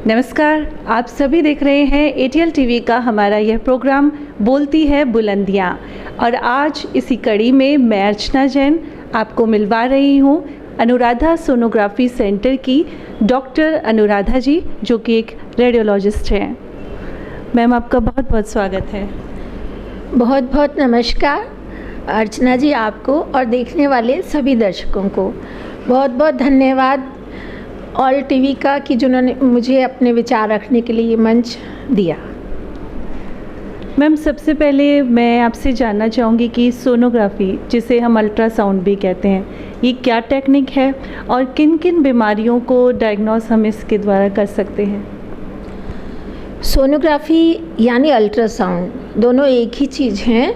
नमस्कार, आप सभी देख रहे हैं एटीएल टीवी का हमारा यह प्रोग्राम बोलती है बुलंदियाँ। और आज इसी कड़ी में मैं अर्चना जैन आपको मिलवा रही हूँ अनुराधा सोनोग्राफी सेंटर की डॉक्टर अनुराधा जी, जो कि एक रेडियोलॉजिस्ट हैं। मैम, आपका बहुत बहुत स्वागत है। बहुत बहुत नमस्कार अर्चना जी, आपको और देखने वाले सभी दर्शकों को बहुत बहुत धन्यवाद ऑल टीवी का कि जिन्होंने मुझे अपने विचार रखने के लिए ये मंच दिया। मैम, सबसे पहले मैं आपसे जानना चाहूँगी कि सोनोग्राफी, जिसे हम अल्ट्रासाउंड भी कहते हैं, ये क्या टेक्निक है और किन किन बीमारियों को डायग्नोस हम इसके द्वारा कर सकते हैं? सोनोग्राफी यानी अल्ट्रासाउंड दोनों एक ही चीज़ हैं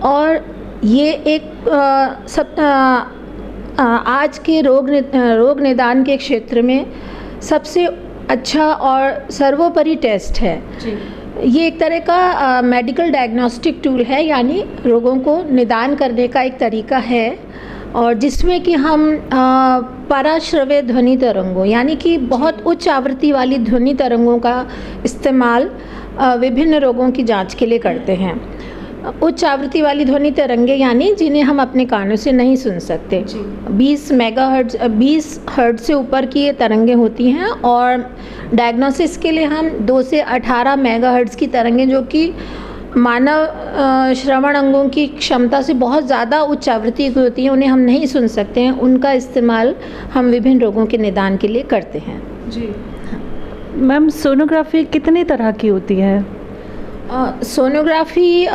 और ये एक आज के रोग निदान के क्षेत्र में सबसे अच्छा और सर्वोपरि टेस्ट है जी। ये एक तरह का मेडिकल डायग्नोस्टिक टूल है, यानी रोगों को निदान करने का एक तरीका है, और जिसमें कि हम पराश्रव्य ध्वनि तरंगों यानी कि बहुत उच्च आवृत्ति वाली ध्वनि तरंगों का इस्तेमाल विभिन्न रोगों की जांच के लिए करते हैं। उच्च आवृत्ति वाली ध्वनि तरंगे यानी जिन्हें हम अपने कानों से नहीं सुन सकते, 20 हर्ट्ज से ऊपर की ये तरंगे होती हैं, और डायग्नोसिस के लिए हम 2 से 18 मेगाहर्ट्ज की तरंगें, जो कि मानव श्रवण अंगों की क्षमता से बहुत ज़्यादा उच्च आवृत्ति की होती हैं, उन्हें हम नहीं सुन सकते हैं, उनका इस्तेमाल हम विभिन्न रोगों के निदान के लिए करते हैं जी। मैम, सोनोग्राफी कितने तरह की होती है? सोनोग्राफी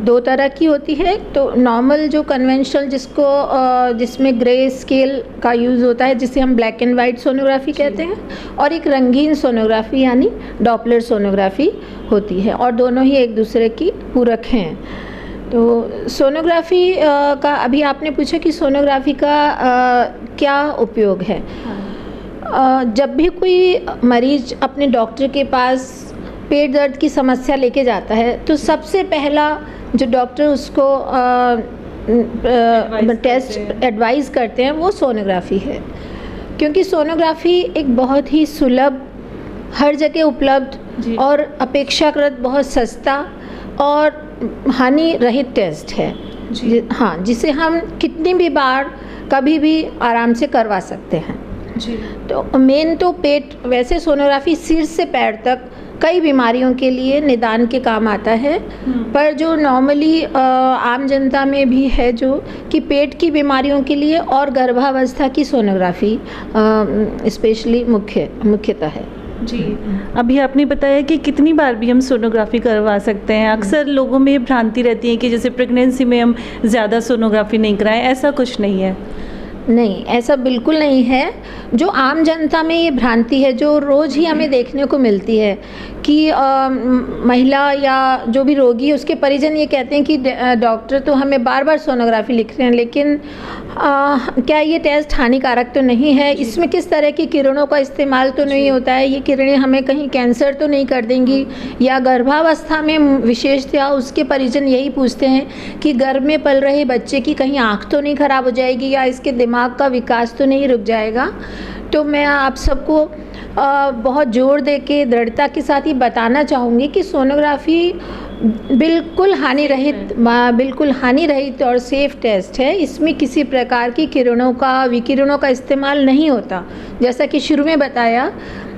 2 तरह की होती है। तो नॉर्मल जो कन्वेंशनल जिसमें ग्रे स्केल का यूज़ होता है, जिसे हम ब्लैक एंड वाइट सोनोग्राफी कहते हैं, और एक रंगीन सोनोग्राफी यानी डॉपलर सोनोग्राफी होती है, और दोनों ही एक दूसरे की पूरक हैं। तो सोनोग्राफी का अभी आपने पूछा कि सोनोग्राफी का क्या उपयोग है। जब भी कोई मरीज अपने डॉक्टर के पास पेट दर्द की समस्या लेके जाता है, तो सबसे पहला जो डॉक्टर उसको टेस्ट एडवाइस करते हैं वो सोनोग्राफी है, क्योंकि सोनोग्राफी एक बहुत ही सुलभ, हर जगह उपलब्ध और अपेक्षाकृत बहुत सस्ता और हानि रहित टेस्ट है हाँ, जिसे हम कितनी भी बार कभी भी आराम से करवा सकते हैं जी। तो मेन तो पेट, वैसे सोनोग्राफी सिर से पैर तक कई बीमारियों के लिए निदान के काम आता है, पर जो नॉर्मली आम जनता में भी है, जो कि पेट की बीमारियों के लिए और गर्भावस्था की सोनोग्राफी स्पेशली मुख्यतः है जी। अभी आपने बताया कि कितनी बार भी हम सोनोग्राफी करवा सकते हैं। अक्सर लोगों में ये भ्रांति रहती है कि जैसे प्रेगनेंसी में हम ज़्यादा सोनोग्राफी नहीं कराएं, ऐसा कुछ नहीं है। नहीं, ऐसा बिल्कुल नहीं है। जो आम जनता में ये भ्रांति है, जो रोज़ ही हमें देखने को मिलती है कि महिला या जो भी रोगी है उसके परिजन ये कहते हैं कि डॉक्टर तो हमें बार बार सोनोग्राफी लिख रहे हैं, लेकिन क्या ये टेस्ट हानिकारक तो नहीं है, इसमें किस तरह की किरणों का इस्तेमाल तो नहीं होता है, ये किरणें हमें कहीं कैंसर तो नहीं कर देंगी, या गर्भावस्था में विशेषतः उसके परिजन यही पूछते हैं कि गर्भ में पल रहे बच्चे की कहीं आँख तो नहीं खराब हो जाएगी, या इसके दिमाग का विकास तो नहीं रुक जाएगा। तो मैं आप सबको बहुत जोर दे के दृढ़ता के साथ ही बताना चाहूँगी कि सोनोग्राफी बिल्कुल हानि रहित और सेफ टेस्ट है। इसमें किसी प्रकार की विकिरणों का इस्तेमाल नहीं होता। जैसा कि शुरू में बताया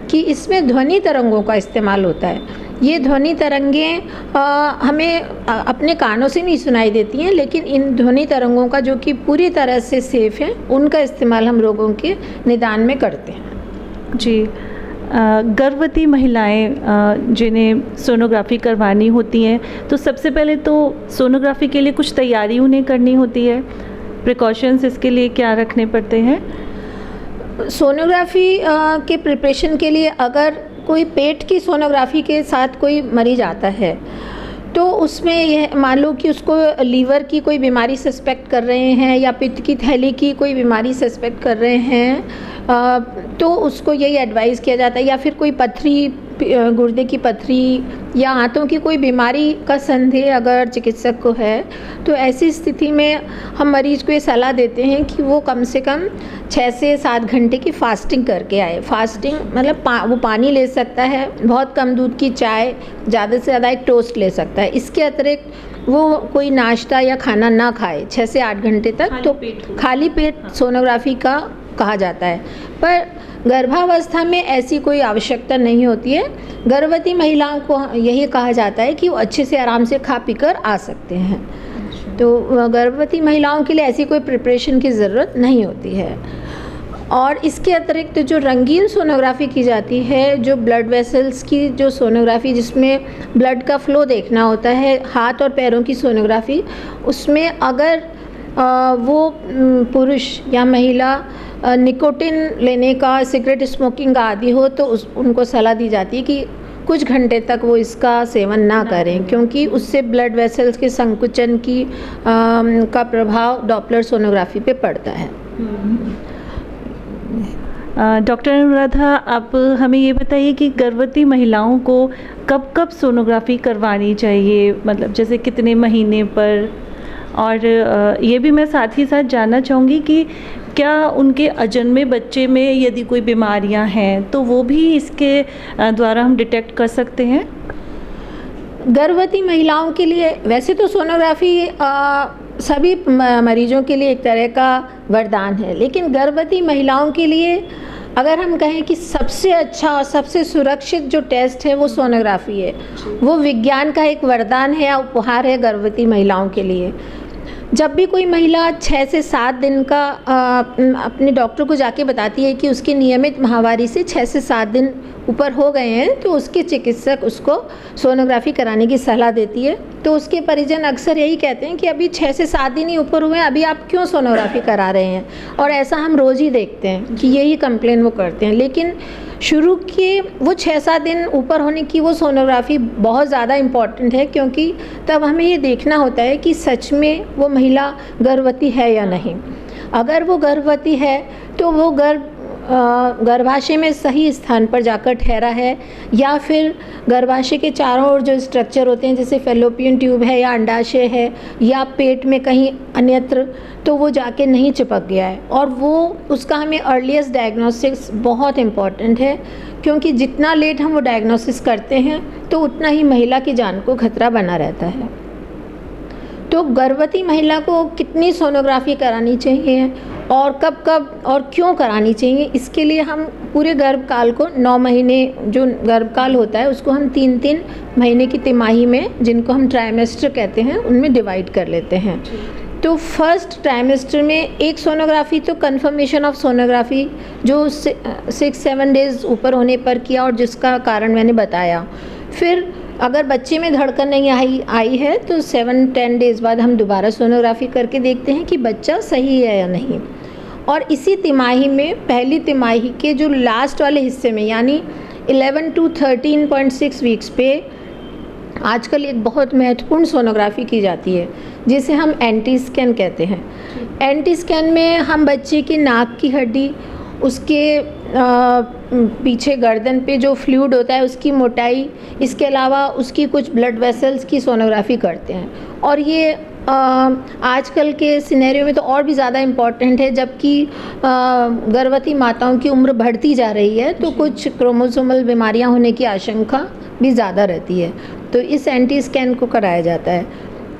कि इसमें ध्वनि तरंगों का इस्तेमाल होता है। ये ध्वनि तरंगें हमें अपने कानों से नहीं सुनाई देती हैं, लेकिन इन ध्वनि तरंगों का, जो कि पूरी तरह से सेफ है, उनका इस्तेमाल हम रोगों के निदान में करते हैं जी। गर्भवती महिलाएं जिन्हें सोनोग्राफी करवानी होती हैं, तो सबसे पहले तो सोनोग्राफी के लिए कुछ तैयारी उन्हें करनी होती है। प्रिकॉशंस इसके लिए क्या रखने पड़ते हैं? सोनोग्राफी के प्रिपरेशन के लिए अगर कोई पेट की सोनोग्राफी के साथ कोई मरीज आता है, तो उसमें यह मान लो कि उसको लीवर की कोई बीमारी सस्पेक्ट कर रहे हैं या पित्त की थैली की कोई बीमारी सस्पेक्ट कर रहे हैं, तो उसको यही एडवाइस किया जाता है, या फिर कोई पथरी गुर्दे की पथरी या आंतों की कोई बीमारी का संदेह अगर चिकित्सक को है, तो ऐसी स्थिति में हम मरीज़ को ये सलाह देते हैं कि वो कम से कम 6 से 7 घंटे की फास्टिंग करके आए। फास्टिंग मतलब वो पानी ले सकता है, बहुत कम दूध की चाय, ज़्यादा से ज़्यादा एक टोस्ट ले सकता है। इसके अतिरिक्त वो कोई नाश्ता या खाना ना खाए 6 से 8 घंटे तक, तो खाली पेट सोनोग्राफी का कहा जाता है। पर गर्भावस्था में ऐसी कोई आवश्यकता नहीं होती है। गर्भवती महिलाओं को यही कहा जाता है कि वो अच्छे से आराम से खा पी कर आ सकते हैं। तो गर्भवती महिलाओं के लिए ऐसी कोई प्रिपरेशन की ज़रूरत नहीं होती है। और इसके अतिरिक्त जो रंगीन सोनोग्राफी की जाती है, जो ब्लड वेसल्स की जो सोनोग्राफी जिसमें ब्लड का फ्लो देखना होता है, हाथ और पैरों की सोनोग्राफी, उसमें अगर वो पुरुष या महिला निकोटिन लेने का, सिगरेट स्मोकिंग का आदी हो, तो उनको सलाह दी जाती है कि कुछ घंटे तक वो इसका सेवन ना करें, क्योंकि उससे ब्लड वेसल्स के संकुचन की का प्रभाव डॉपलर सोनोग्राफी पे पड़ता है। डॉक्टर अनुराधा, आप हमें ये बताइए कि गर्भवती महिलाओं को कब कब सोनोग्राफी करवानी चाहिए, मतलब जैसे कितने महीने पर? और ये भी मैं साथ ही साथ जानना चाहूँगी कि क्या उनके अजन्मे बच्चे में यदि कोई बीमारियां हैं तो वो भी इसके द्वारा हम डिटेक्ट कर सकते हैं? गर्भवती महिलाओं के लिए वैसे तो सोनोग्राफी सभी मरीजों के लिए एक तरह का वरदान है, लेकिन गर्भवती महिलाओं के लिए अगर हम कहें कि सबसे अच्छा और सबसे सुरक्षित जो टेस्ट है वो सोनोग्राफी है। वो विज्ञान का एक वरदान है या उपहार है गर्भवती महिलाओं के लिए। जब भी कोई महिला 6 से 7 दिन का अपने डॉक्टर को जाके बताती है कि उसकी नियमित माहवारी से 6 से 7 दिन ऊपर हो गए हैं, तो उसके चिकित्सक उसको सोनोग्राफी कराने की सलाह देती है। तो उसके परिजन अक्सर यही कहते हैं कि अभी 6 से 7 दिन ही ऊपर हुए हैं, अभी आप क्यों सोनोग्राफी करा रहे हैं? और ऐसा हम रोज़ ही देखते हैं कि यही कंप्लेन वो करते हैं। लेकिन शुरू के वो 6-7 दिन ऊपर होने की वो सोनोग्राफी बहुत ज़्यादा इम्पॉर्टेंट है, क्योंकि तब हमें ये देखना होता है कि सच में वो महिला गर्भवती है या नहीं। अगर वो गर्भवती है तो वो गर्भाशय में सही स्थान पर जाकर ठहरा है, या फिर गर्भाशय के चारों ओर जो स्ट्रक्चर होते हैं जैसे फेलोपियन ट्यूब है या अंडाशय है या पेट में कहीं अन्यत्र, तो वो जाके नहीं चिपक गया है। और वो उसका हमें अर्लीस्ट डायग्नोसिस बहुत इम्पॉर्टेंट है, क्योंकि जितना लेट हम वो डायग्नोसिस करते हैं तो उतना ही महिला की जान को खतरा बना रहता है। तो गर्भवती महिला को कितनी सोनोग्राफी करानी चाहिए और कब कब और क्यों करानी चाहिए, इसके लिए हम पूरे गर्भकाल को 9 महीने जो गर्भकाल होता है उसको हम 3-3 महीने की तिमाही में, जिनको हम ट्राइमेस्टर कहते हैं, उनमें डिवाइड कर लेते हैं। तो फर्स्ट ट्राइमेस्टर में एक सोनोग्राफी तो कंफर्मेशन ऑफ सोनोग्राफी जो 6-7 डेज़ ऊपर होने पर किया, और जिसका कारण मैंने बताया। फिर अगर बच्चे में धड़कन नहीं आई है तो 7-10 डेज़ बाद हम दोबारा सोनोग्राफी करके देखते हैं कि बच्चा सही है या नहीं। और इसी तिमाही में, पहली तिमाही के जो लास्ट वाले हिस्से में, यानी 11 to 13.6 वीक्स पे आजकल एक बहुत महत्वपूर्ण सोनोग्राफी की जाती है जिसे हम एंटी स्कैन कहते हैं। एंटी स्कैन में हम बच्चे की नाक की हड्डी, उसके पीछे गर्दन पे जो फ्लूइड होता है उसकी मोटाई, इसके अलावा उसकी कुछ ब्लड वेसल्स की सोनोग्राफी करते हैं। और ये आजकल के सिनेरियो में तो और भी ज़्यादा इम्पॉर्टेंट है, जबकि गर्भवती माताओं की उम्र बढ़ती जा रही है तो कुछ क्रोमोसोमल बीमारियां होने की आशंका भी ज़्यादा रहती है, तो इस एंटी स्कैन को कराया जाता है।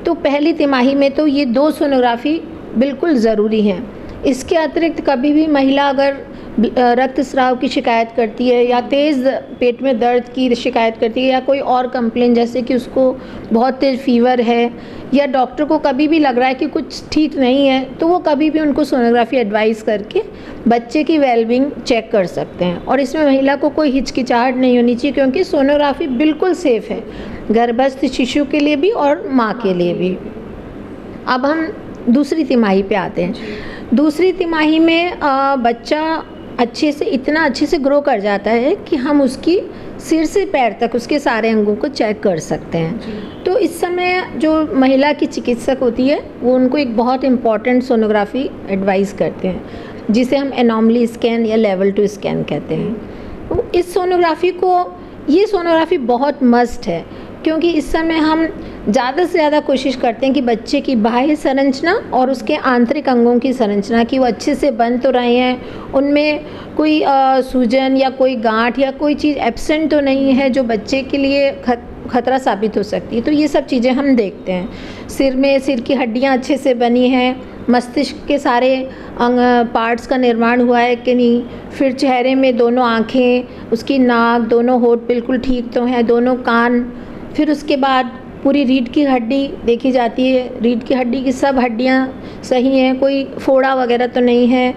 तो पहली तिमाही में तो ये 2 सोनोग्राफी बिल्कुल ज़रूरी हैं। इसके अतिरिक्त कभी भी महिला अगर रक्तस्राव की शिकायत करती है या तेज़ पेट में दर्द की शिकायत करती है या कोई और कंप्लेन, जैसे कि उसको बहुत तेज़ फीवर है या डॉक्टर को कभी भी लग रहा है कि कुछ ठीक नहीं है, तो वो कभी भी उनको सोनोग्राफी एडवाइस करके बच्चे की वेलबींग चेक कर सकते हैं। और इसमें महिला को कोई हिचकिचाहट नहीं होनी चाहिए, क्योंकि सोनोग्राफी बिल्कुल सेफ़ है गर्भस्थ शिशु के लिए भी और माँ के लिए भी। अब हम दूसरी तिमाही पे आते हैं। दूसरी तिमाही में बच्चा इतना अच्छे से ग्रो कर जाता है कि हम उसकी सिर से पैर तक उसके सारे अंगों को चेक कर सकते हैं। तो इस समय जो महिला की चिकित्सक होती है वो उनको एक बहुत इम्पॉर्टेंट सोनोग्राफी एडवाइस करते हैं, जिसे हम एनॉमली स्कैन या लेवल 2 स्कैन कहते हैं। तो इस सोनोग्राफी को ये सोनोग्राफी बहुत मस्ट है, क्योंकि इस समय हम ज़्यादा से ज़्यादा कोशिश करते हैं कि बच्चे की बाह्य संरचना और उसके आंतरिक अंगों की संरचना कि वो अच्छे से बन तो रहे हैं, उनमें कोई सूजन या कोई गांठ या कोई चीज़ एब्सेंट तो नहीं है जो बच्चे के लिए खतरा साबित हो सकती है। तो ये सब चीज़ें हम देखते हैं। सिर की हड्डियाँ अच्छे से बनी हैं, मस्तिष्क के सारे अंग पार्ट्स का निर्माण हुआ है कि नहीं, फिर चेहरे में दोनों आँखें, उसकी नाक, दोनों होंठ बिल्कुल ठीक तो हैं, दोनों कान, फिर उसके बाद पूरी रीढ़ की हड्डी देखी जाती है, रीढ़ की हड्डी की सब हड्डियाँ सही हैं, कोई फोड़ा वगैरह तो नहीं है।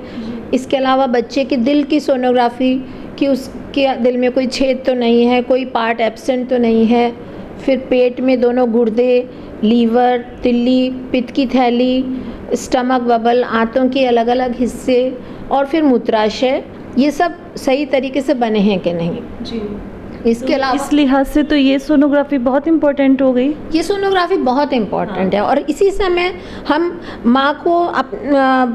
इसके अलावा बच्चे के दिल की सोनोग्राफी कि उसके दिल में कोई छेद तो नहीं है, कोई पार्ट एब्सेंट तो नहीं है। फिर पेट में दोनों गुर्दे, लीवर, तिल्ली, पित्त की थैली, स्टमक बबल, आंतों के अलग अलग हिस्से और फिर मूत्राशय, ये सब सही तरीके से बने हैं कि नहीं जी। इसके अलावा इस लिहाज से तो ये सोनोग्राफी बहुत इम्पोर्टेंट हो गई। ये सोनोग्राफी बहुत इम्पोर्टेंट है और इसी समय हम माँ को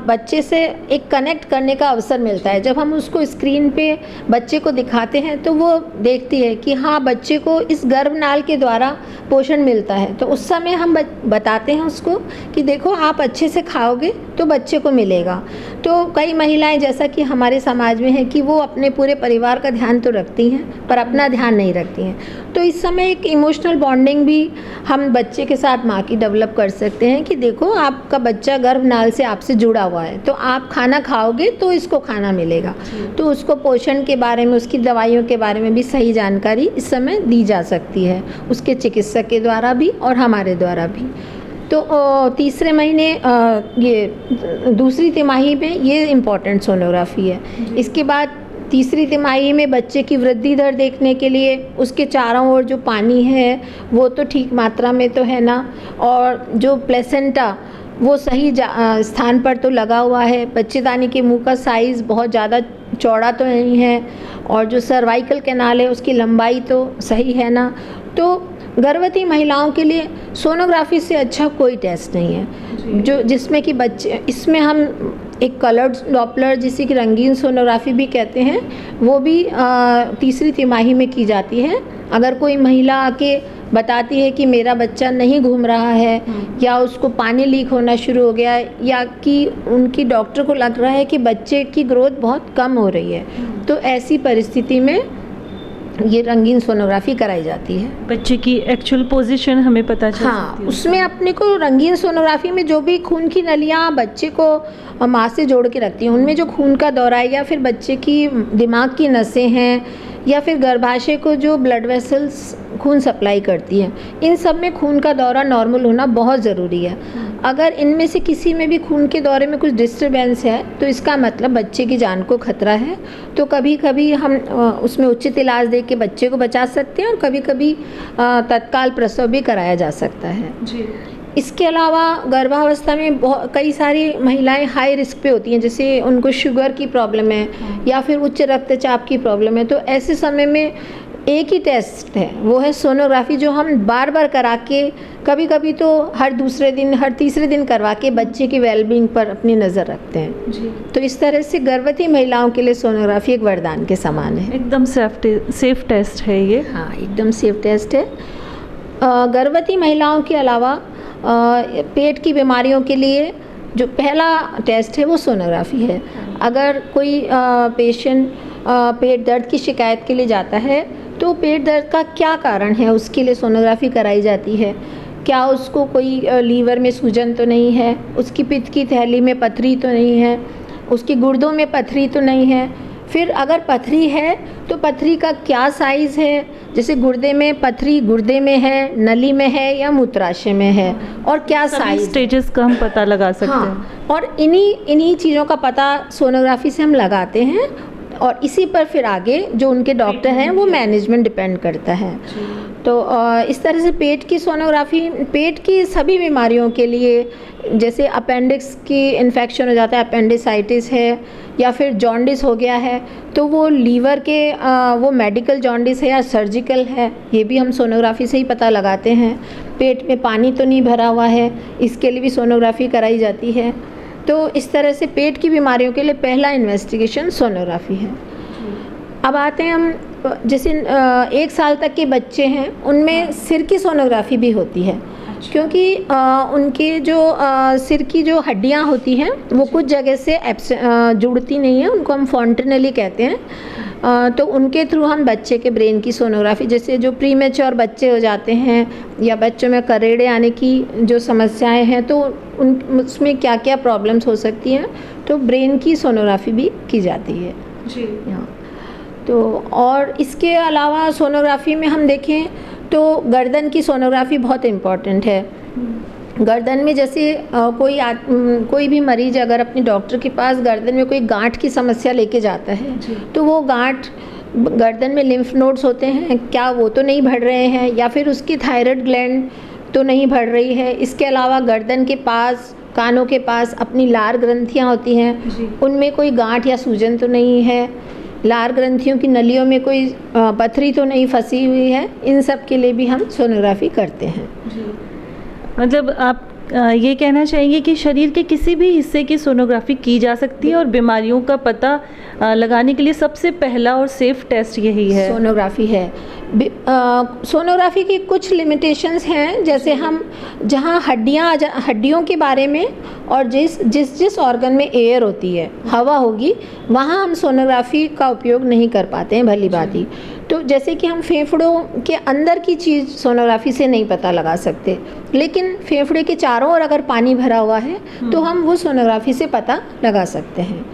बच्चे से एक कनेक्ट करने का अवसर मिलता है। जब हम उसको स्क्रीन पे बच्चे को दिखाते हैं तो वो देखती है कि हाँ, बच्चे को इस गर्भनाल के द्वारा पोषण मिलता है। तो उस समय हम बताते हैं उसको कि देखो, आप अच्छे से खाओगे तो बच्चे को मिलेगा। तो कई महिलाएं, जैसा कि हमारे समाज में है, कि वो अपने पूरे परिवार का ध्यान तो रखती हैं पर अपना ध्यान नहीं रखती हैं। तो इस समय एक इमोशनल बॉन्डिंग भी हम बच्चे के साथ माँ की डेवलप कर सकते हैं कि देखो, आपका बच्चा गर्भनाल से आपसे जुड़ा हुआ है, तो आप खाना खाओगे तो इसको खाना मिलेगा। तो उसको पोषण के बारे में, उसकी दवाइयों के बारे में भी सही जानकारी इस समय दी जा सकती है, उसके चिकित्सक के द्वारा भी और हमारे द्वारा भी। तो तीसरे महीने ये दूसरी तिमाही में ये इम्पॉर्टेंट सोनोग्राफी है। इसके बाद तीसरी तिमाही में बच्चे की वृद्धि दर देखने के लिए उसके चारों ओर जो पानी है वो तो ठीक मात्रा में तो है ना, और जो प्लेसेंटा वो सही स्थान पर तो लगा हुआ है, बच्चेदानी के मुंह का साइज़ बहुत ज़्यादा चौड़ा तो नहीं है, और जो सर्वाइकल कैनाल है उसकी लंबाई तो सही है ना। तो गर्भवती महिलाओं के लिए सोनोग्राफी से अच्छा कोई टेस्ट नहीं है जो जिसमें कि बच्चे, इसमें हम एक कलर्ड डॉपलर, जिसे कि रंगीन सोनोग्राफी भी कहते हैं, वो भी तीसरी तिमाही में की जाती है। अगर कोई महिला आके बताती है कि मेरा बच्चा नहीं घूम रहा है या उसको पानी लीक होना शुरू हो गया है या कि उनकी डॉक्टर को लग रहा है कि बच्चे की ग्रोथ बहुत कम हो रही है, तो ऐसी परिस्थिति में ये रंगीन सोनोग्राफी कराई जाती है। बच्चे की एक्चुअल पोजीशन हमें पता चल सकती है। उसमें अपने को रंगीन सोनोग्राफी में जो भी खून की नलियाँ बच्चे को माँ से जोड़ के रखती हैं, उनमें जो खून का दौरा है या फिर बच्चे की दिमाग की नसें हैं या फिर गर्भाशय को जो ब्लड वेसल्स खून सप्लाई करती हैं, इन सब में खून का दौरा नॉर्मल होना बहुत ज़रूरी है। अगर इनमें से किसी में भी खून के दौरे में कुछ डिस्टर्बेंस है तो इसका मतलब बच्चे की जान को खतरा है। तो कभी कभी हम उसमें उचित इलाज दे के बच्चे को बचा सकते हैं और कभी कभी तत्काल प्रसव भी कराया जा सकता है जी। इसके अलावा गर्भावस्था में कई सारी महिलाएं हाई रिस्क पे होती हैं, जैसे उनको शुगर की प्रॉब्लम है या फिर उच्च रक्तचाप की प्रॉब्लम है। तो ऐसे समय में एक ही टेस्ट है, वो है सोनोग्राफी, जो हम बार बार करा के, कभी कभी तो हर दूसरे दिन, हर तीसरे दिन करवा के बच्चे की वेलबींग पर अपनी नज़र रखते हैं जी। तो इस तरह से गर्भवती महिलाओं के लिए सोनोग्राफी एक वरदान के समान है। एकदम सेफ टेस्ट है ये। हाँ, एकदम सेफ टेस्ट है। गर्भवती महिलाओं के अलावा पेट की बीमारियों के लिए जो पहला टेस्ट है वो सोनोग्राफी है। अगर कोई पेशेंट पेट दर्द की शिकायत के लिए जाता है तो पेट दर्द का क्या कारण है उसके लिए सोनोग्राफी कराई जाती है। क्या उसको कोई लीवर में सूजन तो नहीं है, उसकी पित्त की थैली में पथरी तो नहीं है, उसकी गुर्दों में पथरी तो नहीं है। फिर अगर पथरी है तो पथरी का क्या साइज़ है, जैसे गुर्दे में पथरी गुर्दे में है, नली में है या मूत्राशय में है, और क्या साइज, स्टेजेस का हम पता लगा सकते हैं। और इन्हीं चीज़ों का पता सोनोग्राफी से हम लगाते हैं और इसी पर फिर आगे जो उनके डॉक्टर हैं वो मैनेजमेंट डिपेंड करता है। तो इस तरह से पेट की सोनोग्राफी पेट की सभी बीमारियों के लिए, जैसे अपेंडिक्स की इन्फेक्शन हो जाता है, अपेंडिसाइटिस है या फिर जॉन्डिस हो गया है, तो वो लीवर के वो मेडिकल जॉन्डिस है या सर्जिकल है, ये भी हम सोनोग्राफी से ही पता लगाते हैं। पेट में पानी तो नहीं भरा हुआ है, इसके लिए भी सोनोग्राफी कराई जाती है। तो इस तरह से पेट की बीमारियों के लिए पहला इन्वेस्टिगेशन सोनोग्राफी है। अब आते हैं हम जैसे 1 साल तक के बच्चे हैं उनमें सिर की सोनोग्राफी भी होती है, क्योंकि उनके जो सिर की जो हड्डियां होती हैं वो कुछ जगह से जुड़ती नहीं है, उनको हम फॉन्टेनली कहते हैं। तो उनके थ्रू हम बच्चे के ब्रेन की सोनोग्राफी, जैसे जो प्रीमेच्योर बच्चे हो जाते हैं या बच्चों में करेड़े आने की जो समस्याएं हैं, तो उसमें क्या क्या प्रॉब्लम्स हो सकती हैं, तो ब्रेन की सोनोग्राफी भी की जाती है जी। तो और इसके अलावा सोनोग्राफी में हम देखें तो गर्दन की सोनोग्राफी बहुत इम्पॉर्टेंट है। गर्दन में जैसे कोई भी मरीज अगर अपने डॉक्टर के पास गर्दन में कोई गांठ की समस्या लेके जाता है, तो वो गांठ गर्दन में लिम्फ नोड्स होते हैं, क्या वो तो नहीं बढ़ रहे हैं, या फिर उसकी थायराइड ग्लैंड तो नहीं बढ़ रही है। इसके अलावा गर्दन के पास, कानों के पास अपनी लार ग्रंथियाँ होती हैं, उनमें कोई गांठ या सूजन तो नहीं है, लार ग्रंथियों की नलियों में कोई पथरी तो नहीं फंसी हुई है। इन सब के लिए भी हम सोनोग्राफी करते हैं। मतलब आप ये कहना चाहेंगे कि शरीर के किसी भी हिस्से की सोनोग्राफी की जा सकती है और बीमारियों का पता लगाने के लिए सबसे पहला और सेफ टेस्ट यही है, सोनोग्राफी है। सोनोग्राफी की कुछ लिमिटेशंस हैं, जैसे हम जहाँ हड्डियों के बारे में और जिस ऑर्गन में एयर होती है, हवा होगी, वहाँ हम सोनोग्राफी का उपयोग नहीं कर पाते हैं, भली बात ही। तो जैसे कि हम फेफड़ों के अंदर की चीज़ सोनोग्राफी से नहीं पता लगा सकते, लेकिन फेफड़े के चारों ओर अगर पानी भरा हुआ है तो हम वो सोनोग्राफी से पता लगा सकते हैं।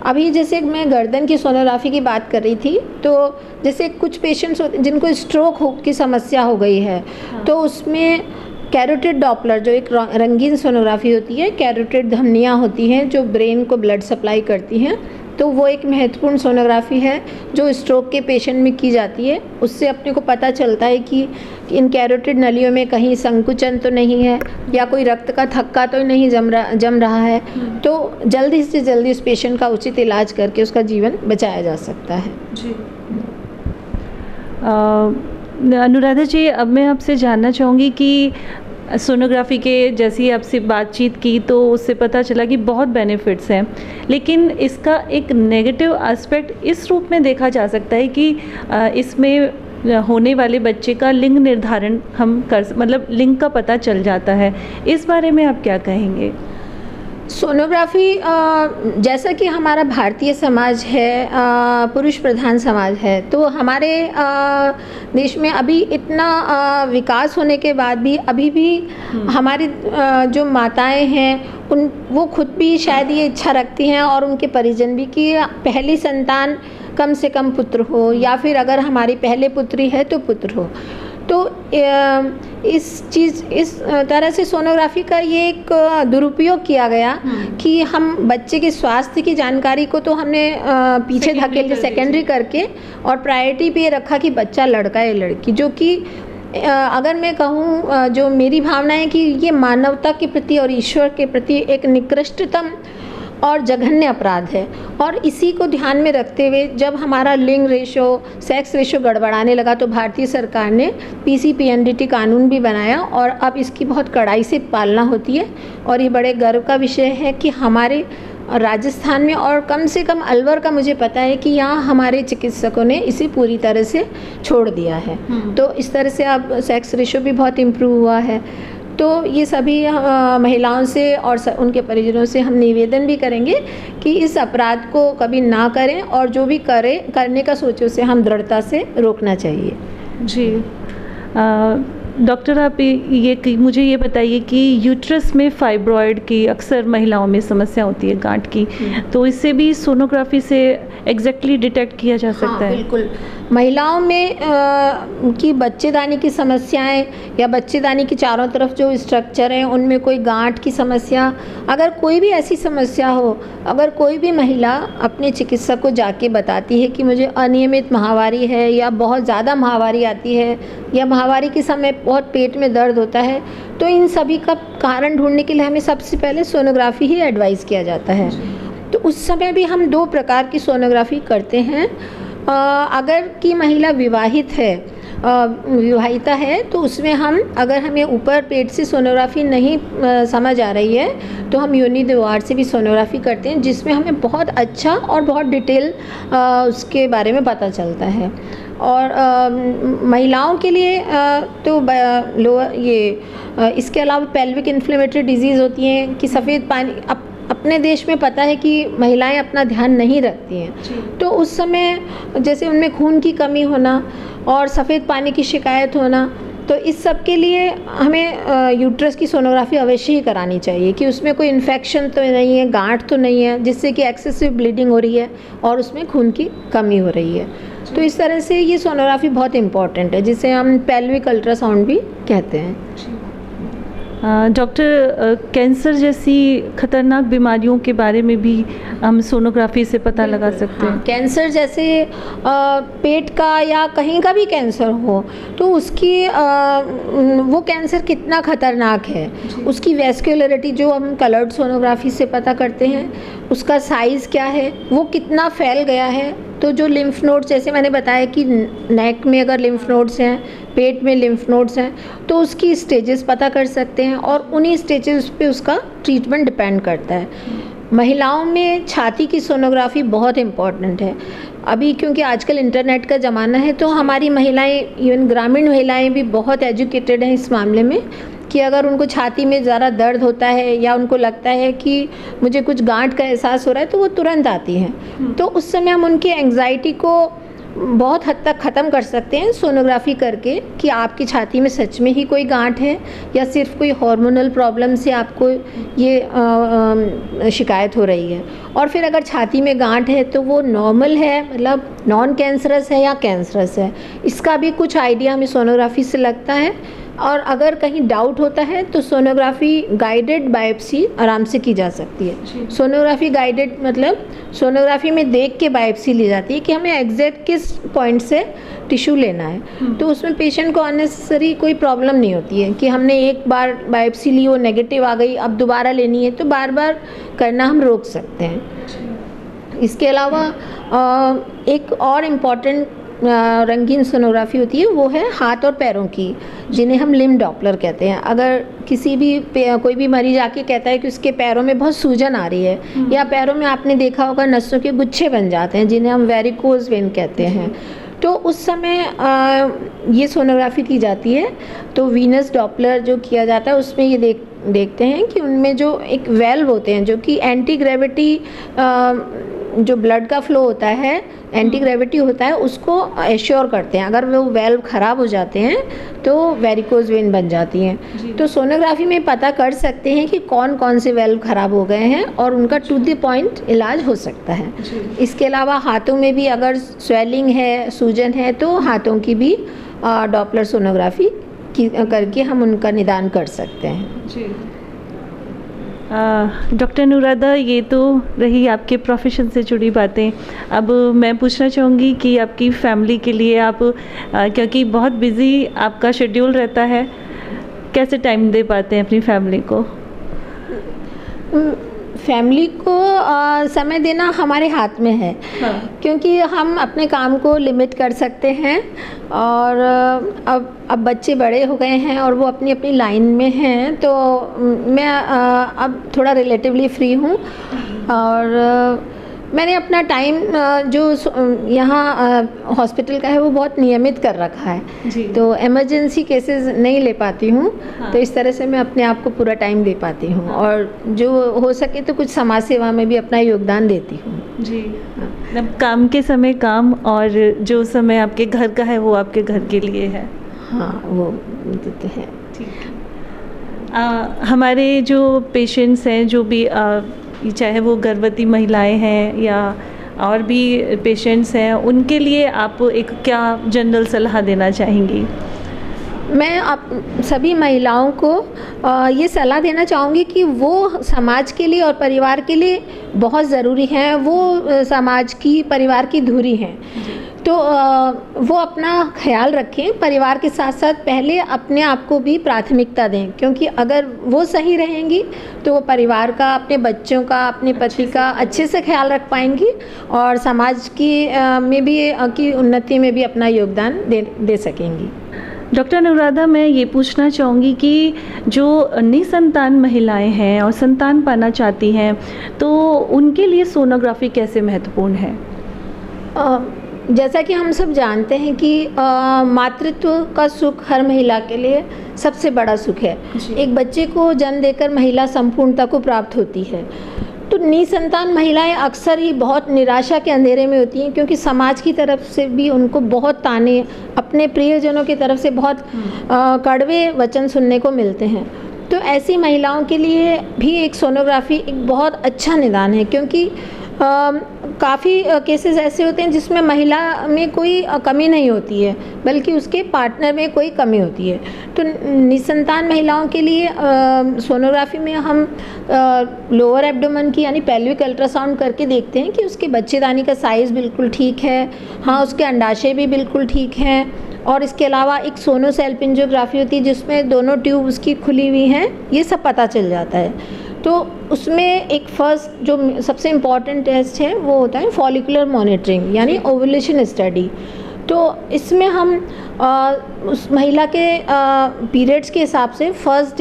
अभी जैसे मैं गर्दन की सोनोग्राफी की बात कर रही थी, तो जैसे कुछ पेशेंट्स होते जिनको स्ट्रोक की समस्या हो गई है, तो उसमें कैरोटिड डॉपलर जो एक रंगीन सोनोग्राफी होती है, कैरोटिड धमनियाँ होती हैं जो ब्रेन को ब्लड सप्लाई करती हैं, तो वो एक महत्वपूर्ण सोनोग्राफी है जो स्ट्रोक के पेशेंट में की जाती है। उससे अपने को पता चलता है कि इन कैरोटिड नलियों में कहीं संकुचन तो नहीं है या कोई रक्त का थक्का तो नहीं जम रहा है, तो जल्दी से जल्दी उस पेशेंट का उचित इलाज करके उसका जीवन बचाया जा सकता है। जी। अनुराधा जी, अब मैं आपसे जानना चाहूँगी कि सोनोग्राफी के जैसी आपसे बातचीत की तो उससे पता चला कि बहुत बेनिफिट्स हैं, लेकिन इसका एक नेगेटिव एस्पेक्ट इस रूप में देखा जा सकता है कि इसमें होने वाले बच्चे का लिंग निर्धारण मतलब लिंग का पता चल जाता है। इस बारे में आप क्या कहेंगे? सोनोग्राफी जैसा कि हमारा भारतीय समाज है, पुरुष प्रधान समाज है, तो हमारे देश में अभी इतना विकास होने के बाद भी अभी भी हमारी जो माताएं हैं वो खुद भी शायद ये इच्छा रखती हैं और उनके परिजन भी कि पहली संतान कम से कम पुत्र हो, या फिर अगर हमारी पहले पुत्री है तो पुत्र हो। तो इस तरह से सोनोग्राफी का ये एक दुरुपयोग किया गया कि हम बच्चे के स्वास्थ्य की जानकारी को तो हमने पीछे धकेल के सेकेंडरी करके और प्रायोरिटी पे रखा कि बच्चा लड़का है लड़की, जो कि अगर मैं कहूँ जो मेरी भावना है कि ये मानवता के प्रति और ईश्वर के प्रति एक निकृष्टतम और जघन्य अपराध है। और इसी को ध्यान में रखते हुए जब हमारा लिंग रेशो, सेक्स रेशो गड़बड़ाने लगा, तो भारतीय सरकार ने PCPNDT कानून भी बनाया और अब इसकी बहुत कड़ाई से पालना होती है। और ये बड़े गर्व का विषय है कि हमारे राजस्थान में और कम से कम अलवर का मुझे पता है कि यहाँ हमारे चिकित्सकों ने इसे पूरी तरह से छोड़ दिया है। तो इस तरह से अब सेक्स रेशो भी बहुत इम्प्रूव हुआ है। तो ये सभी महिलाओं से और उनके परिजनों से हम निवेदन भी करेंगे कि इस अपराध को कभी ना करें, और जो भी करने का सोचे उसे हम दृढ़ता से रोकना चाहिए। जी। डॉक्टर, आप मुझे ये बताइए कि यूट्रस में फाइब्रॉयड की अक्सर महिलाओं में समस्या होती है, गांठ की, तो इससे भी सोनोग्राफी से एग्जैक्टली डिटेक्ट किया जा सकता है? बिल्कुल। महिलाओं में की बच्चेदानी की समस्याएं या बच्चेदानी के चारों तरफ जो स्ट्रक्चर हैं उनमें कोई गांठ की समस्या, अगर कोई भी ऐसी समस्या हो, अगर कोई भी महिला अपने चिकित्सक को जाके बताती है कि मुझे अनियमित माहवारी है या बहुत ज़्यादा माहवारी आती है या माहवारी के समय बहुत पेट में दर्द होता है, तो इन सभी का कारण ढूंढने के लिए हमें सबसे पहले सोनोग्राफी ही एडवाइस किया जाता है। तो उस समय भी हम 2 प्रकार की सोनोग्राफी करते हैं। अगर की महिला विवाहित है विवाहिता है तो उसमें हम, अगर हमें ऊपर पेट से सोनोग्राफी नहीं समझ आ रही है तो हम योनि द्वार से भी सोनोग्राफी करते हैं, जिसमें हमें बहुत अच्छा और बहुत डिटेल उसके बारे में पता चलता है। और महिलाओं के लिए तो इसके अलावा पेल्विक इन्फ्लेमेटरी डिजीज़ होती हैं कि सफ़ेद पानी, अपने देश में पता है कि महिलाएं अपना ध्यान नहीं रखती हैं, तो उस समय जैसे उनमें खून की कमी होना और सफ़ेद पानी की शिकायत होना, तो इस सब के लिए हमें यूट्रस की सोनोग्राफी अवश्य ही करानी चाहिए कि उसमें कोई इन्फेक्शन तो नहीं है, गांठ तो नहीं है जिससे कि एक्सेसिव ब्लीडिंग हो रही है और उसमें खून की कमी हो रही है। तो इस तरह से ये सोनोग्राफी बहुत इम्पॉर्टेंट है, जिसे हम पेल्विक अल्ट्रासाउंड भी कहते हैं। डॉक्टर, कैंसर जैसी खतरनाक बीमारियों के बारे में भी हम सोनोग्राफी से पता लगा सकते हैं। कैंसर जैसे पेट का या कहीं का भी कैंसर हो तो उसकी वो कैंसर कितना खतरनाक है, उसकी वैस्कुलरिटी जो हम कलर्ड सोनोग्राफी से पता करते हैं, उसका साइज़ क्या है, वो कितना फैल गया है। तो जो लिम्फ नोड्स, जैसे मैंने बताया कि नेक में अगर लिम्फ नोड्स हैं, पेट में लिम्फ नोड्स हैं, तो उसकी स्टेजेस पता कर सकते हैं और उन्हीं स्टेजेस पे उसका ट्रीटमेंट डिपेंड करता है। महिलाओं में छाती की सोनोग्राफी बहुत इम्पॉर्टेंट है अभी, क्योंकि आजकल इंटरनेट का ज़माना है, तो हमारी महिलाएं, इवन ग्रामीण महिलाएं भी बहुत एजुकेटेड हैं इस मामले में कि अगर उनको छाती में ज़रा दर्द होता है या उनको लगता है कि मुझे कुछ गांठ का एहसास हो रहा है तो वो तुरंत आती हैं। तो उस समय हम उनकी एंग्जाइटी को बहुत हद तक ख़त्म कर सकते हैं सोनोग्राफी करके कि आपकी छाती में सच में ही कोई गांठ है या सिर्फ कोई हार्मोनल प्रॉब्लम से आपको ये शिकायत हो रही है। और फिर अगर छाती में गांठ है तो वो नॉर्मल है, मतलब नॉन कैंसरस है या कैंसरस है, इसका भी कुछ आइडिया हमें सोनोग्राफी से लगता है। और अगर कहीं डाउट होता है तो सोनोग्राफी गाइडेड बायोप्सी आराम से की जा सकती है। सोनोग्राफी गाइडेड मतलब सोनोग्राफी में देख के बायोप्सी ली जाती है कि हमें एग्जैक्ट किस पॉइंट से टिश्यू लेना है, तो उसमें पेशेंट को अननेसेसरी कोई प्रॉब्लम नहीं होती है कि हमने एक बार बायोप्सी ली, वो नेगेटिव आ गई, अब दोबारा लेनी है, तो बार बार करना हम रोक सकते हैं। इसके अलावा एक और इम्पॉर्टेंट रंगीन सोनोग्राफी होती है, वो है हाथ और पैरों की, जिन्हें हम लिम्ब डॉपलर कहते हैं। अगर किसी भी कोई भी मरीज आके कहता है कि उसके पैरों में बहुत सूजन आ रही है या पैरों में आपने देखा होगा नसों के गुच्छे बन जाते हैं जिन्हें हम वेरिकोज वेन कहते हैं, तो उस समय ये सोनोग्राफी की जाती है। तो वीनस डॉपलर जो किया जाता है उसमें ये देखते हैं कि उनमें जो एक वेल्व होते हैं जो कि एंटी ग्रेविटी जो ब्लड का फ्लो होता है, एंटी ग्रेविटी होता है, उसको एश्योर करते हैं। अगर वो वेल्व ख़राब हो जाते हैं तो वेरिकोज वेन बन जाती हैं। तो सोनोग्राफी में पता कर सकते हैं कि कौन कौन से वेल्व ख़राब हो गए हैं और उनका टू द पॉइंट इलाज हो सकता है। इसके अलावा हाथों में भी अगर स्वेलिंग है, सूजन है, तो हाथों की भी डॉपलर सोनोग्राफी करके हम उनका निदान कर सकते हैं। डॉक्टर अनुराधा, ये तो रही आपके प्रोफेशन से जुड़ी बातें। अब मैं पूछना चाहूँगी कि आपकी फैमिली के लिए आप क्योंकि बहुत बिज़ी आपका शेड्यूल रहता है, कैसे टाइम दे पाते हैं अपनी फैमिली को? फैमिली को समय देना हमारे हाथ में है। क्योंकि हम अपने काम को लिमिट कर सकते हैं और अब बच्चे बड़े हो गए हैं और वो अपनी अपनी लाइन में हैं, तो मैं अब थोड़ा रिलेटिवली फ्री हूँ और मैंने अपना टाइम जो यहाँ हॉस्पिटल का है वो बहुत नियमित कर रखा है, तो इमरजेंसी केसेस नहीं ले पाती हूँ। तो इस तरह से मैं अपने आप को पूरा टाइम दे पाती हूँ और जो हो सके तो कुछ समाज सेवा में भी अपना योगदान देती हूँ। जी, मतलब काम के समय काम और जो समय आपके घर का है वो आपके घर के लिए है। हाँ, वो देते हैं। ठीक। हमारे जो पेशेंट्स हैं, जो भी चाहे वो गर्भवती महिलाएं हैं या और भी पेशेंट्स हैं, उनके लिए आप एक क्या जनरल सलाह देना चाहेंगी? मैं आप सभी महिलाओं को ये सलाह देना चाहूँगी कि वो समाज के लिए और परिवार के लिए बहुत ज़रूरी हैं। वो समाज की, परिवार की धुरी हैं। तो वो अपना ख्याल रखें, परिवार के साथ साथ पहले अपने आप को भी प्राथमिकता दें, क्योंकि अगर वो सही रहेंगी तो वो परिवार का, अपने बच्चों का, अपने पति का अच्छे से ख्याल रख पाएंगी और समाज की में भी की उन्नति में भी अपना योगदान दे सकेंगी। डॉक्टर अनुराधा, मैं ये पूछना चाहूँगी कि जो निसंतान महिलाएं हैं और संतान पाना चाहती हैं, तो उनके लिए सोनोग्राफी कैसे महत्वपूर्ण है? जैसा कि हम सब जानते हैं कि मातृत्व का सुख हर महिला के लिए सबसे बड़ा सुख है। एक बच्चे को जन्म देकर महिला संपूर्णता को प्राप्त होती है। तो निसंतान महिलाएं अक्सर ही बहुत निराशा के अंधेरे में होती हैं, क्योंकि समाज की तरफ से भी उनको बहुत ताने, अपने प्रियजनों की तरफ से बहुत कड़वे वचन सुनने को मिलते हैं। तो ऐसी महिलाओं के लिए भी एक सोनोग्राफी एक बहुत अच्छा निदान है, क्योंकि काफ़ी केसेस ऐसे होते हैं जिसमें महिला में कोई कमी नहीं होती है, बल्कि उसके पार्टनर में कोई कमी होती है। तो निसंतान महिलाओं के लिए सोनोग्राफी में हम लोअर एब्डोमेन की यानी पेल्विक अल्ट्रासाउंड करके देखते हैं कि उसके बच्चेदानी का साइज़ बिल्कुल ठीक है, हाँ उसके अंडाशय भी बिल्कुल ठीक हैं, और इसके अलावा एक सोनोसेल्पिंजियोग्राफी होती है जिसमें दोनों ट्यूब उसकी खुली हुई हैं, ये सब पता चल जाता है। तो उसमें एक फर्स्ट जो सबसे इम्पॉर्टेंट टेस्ट है वो होता है फॉलिकुलर मॉनिटरिंग यानी ओवुलेशन स्टडी। तो इसमें हम उस महिला के पीरियड्स के हिसाब से फर्स्ट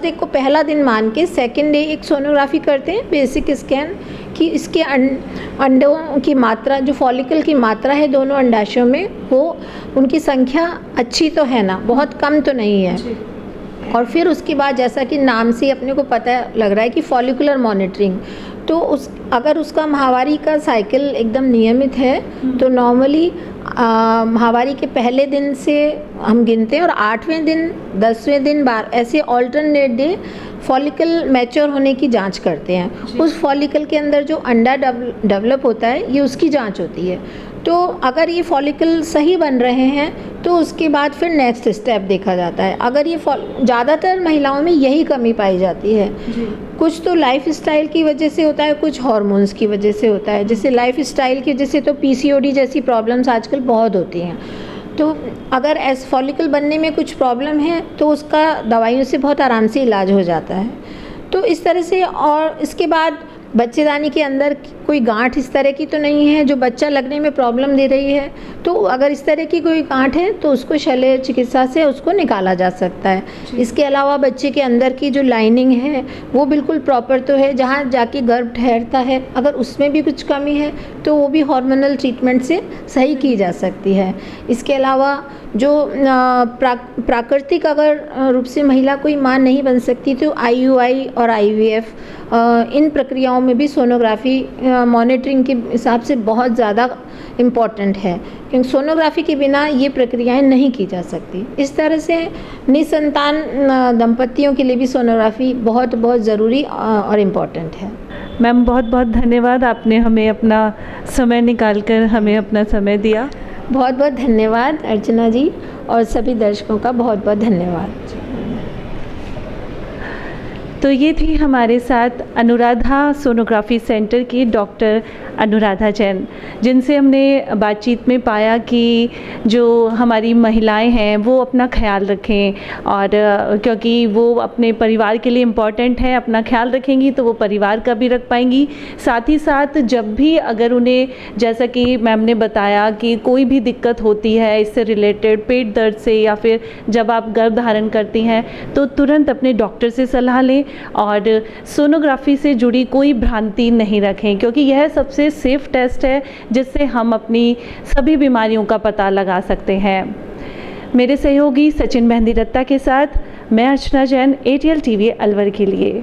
डे को पहला दिन मान के सेकंड डे एक सोनोग्राफी करते हैं, बेसिक स्कैन, कि इसके अंडों की मात्रा, जो फॉलिकल की मात्रा है दोनों अंडाशयों में, वो उनकी संख्या अच्छी तो है ना, बहुत कम तो नहीं है। और फिर उसके बाद जैसा कि नाम से अपने को पता लग रहा है कि फॉलिकुलर मॉनिटरिंग, तो अगर उसका माहवारी का साइकिल एकदम नियमित है तो नॉर्मली माहवारी के पहले दिन से हम गिनते हैं और 8वें दिन, 10वें दिन ऐसे ऑल्टरनेट डे फॉलिकल मैच्योर होने की जांच करते हैं। उस फॉलिकल के अंदर जो अंडा डेवलप होता है, ये उसकी जांच होती है। तो अगर ये फॉलिकल सही बन रहे हैं तो उसके बाद फिर नेक्स्ट स्टेप देखा जाता है। अगर ये ज़्यादातर महिलाओं में यही कमी पाई जाती है। कुछ तो लाइफ स्टाइल की वजह से होता है, कुछ हार्मोन्स की वजह से होता है। जैसे लाइफ स्टाइल की वजह से तो PCOD जैसी प्रॉब्लम्स आजकल बहुत होती हैं। तो अगर एस फॉलिकल बनने में कुछ प्रॉब्लम है तो उसका दवाइयों से बहुत आराम से इलाज हो जाता है। तो इस तरह से, और इसके बाद बच्चेदानी के अंदर कोई गांठ इस तरह की तो नहीं है जो बच्चा लगने में प्रॉब्लम दे रही है। तो अगर इस तरह की कोई गांठ है तो उसको शल्य चिकित्सा से उसको निकाला जा सकता है। इसके अलावा बच्चे के अंदर की जो लाइनिंग है वो बिल्कुल प्रॉपर तो है, जहाँ जाके गर्भ ठहरता है, अगर उसमें भी कुछ कमी है तो वो भी हार्मोनल ट्रीटमेंट से सही की जा सकती है। इसके अलावा जो प्राकृतिक अगर रूप से महिला कोई मां नहीं बन सकती तो IUI और IVF, इन प्रक्रियाओं में भी सोनोग्राफी मॉनिटरिंग के हिसाब से बहुत ज़्यादा इम्पॉर्टेंट है, क्योंकि सोनोग्राफी के बिना ये प्रक्रियाएं नहीं की जा सकती। इस तरह से निसंतान दंपतियों के लिए भी सोनोग्राफी बहुत बहुत ज़रूरी और इम्पॉर्टेंट है। मैम, बहुत बहुत धन्यवाद, आपने हमें अपना समय निकालकर हमें अपना समय दिया। बहुत बहुत धन्यवाद अर्चना जी, और सभी दर्शकों का बहुत बहुत धन्यवाद। तो ये थी हमारे साथ अनुराधा सोनोग्राफी सेंटर की डॉक्टर अनुराधा जैन, जिनसे हमने बातचीत में पाया कि जो हमारी महिलाएं हैं वो अपना ख्याल रखें, और क्योंकि वो अपने परिवार के लिए इम्पॉर्टेंट है, अपना ख्याल रखेंगी तो वो परिवार का भी रख पाएंगी। साथ ही साथ जब भी अगर उन्हें, जैसा कि मैम ने बताया कि कोई भी दिक्कत होती है इससे रिलेटेड, पेट दर्द से, या फिर जब आप गर्भ धारण करती हैं, तो तुरंत अपने डॉक्टर से सलाह लें और सोनोग्राफी से जुड़ी कोई भ्रांति नहीं रखें, क्योंकि यह सबसे सेफ टेस्ट है जिससे हम अपनी सभी बीमारियों का पता लगा सकते हैं। मेरे सहयोगी सचिन मेहंदी दत्ता के साथ मैं अर्चना जैन, ATL TV अलवर के लिए।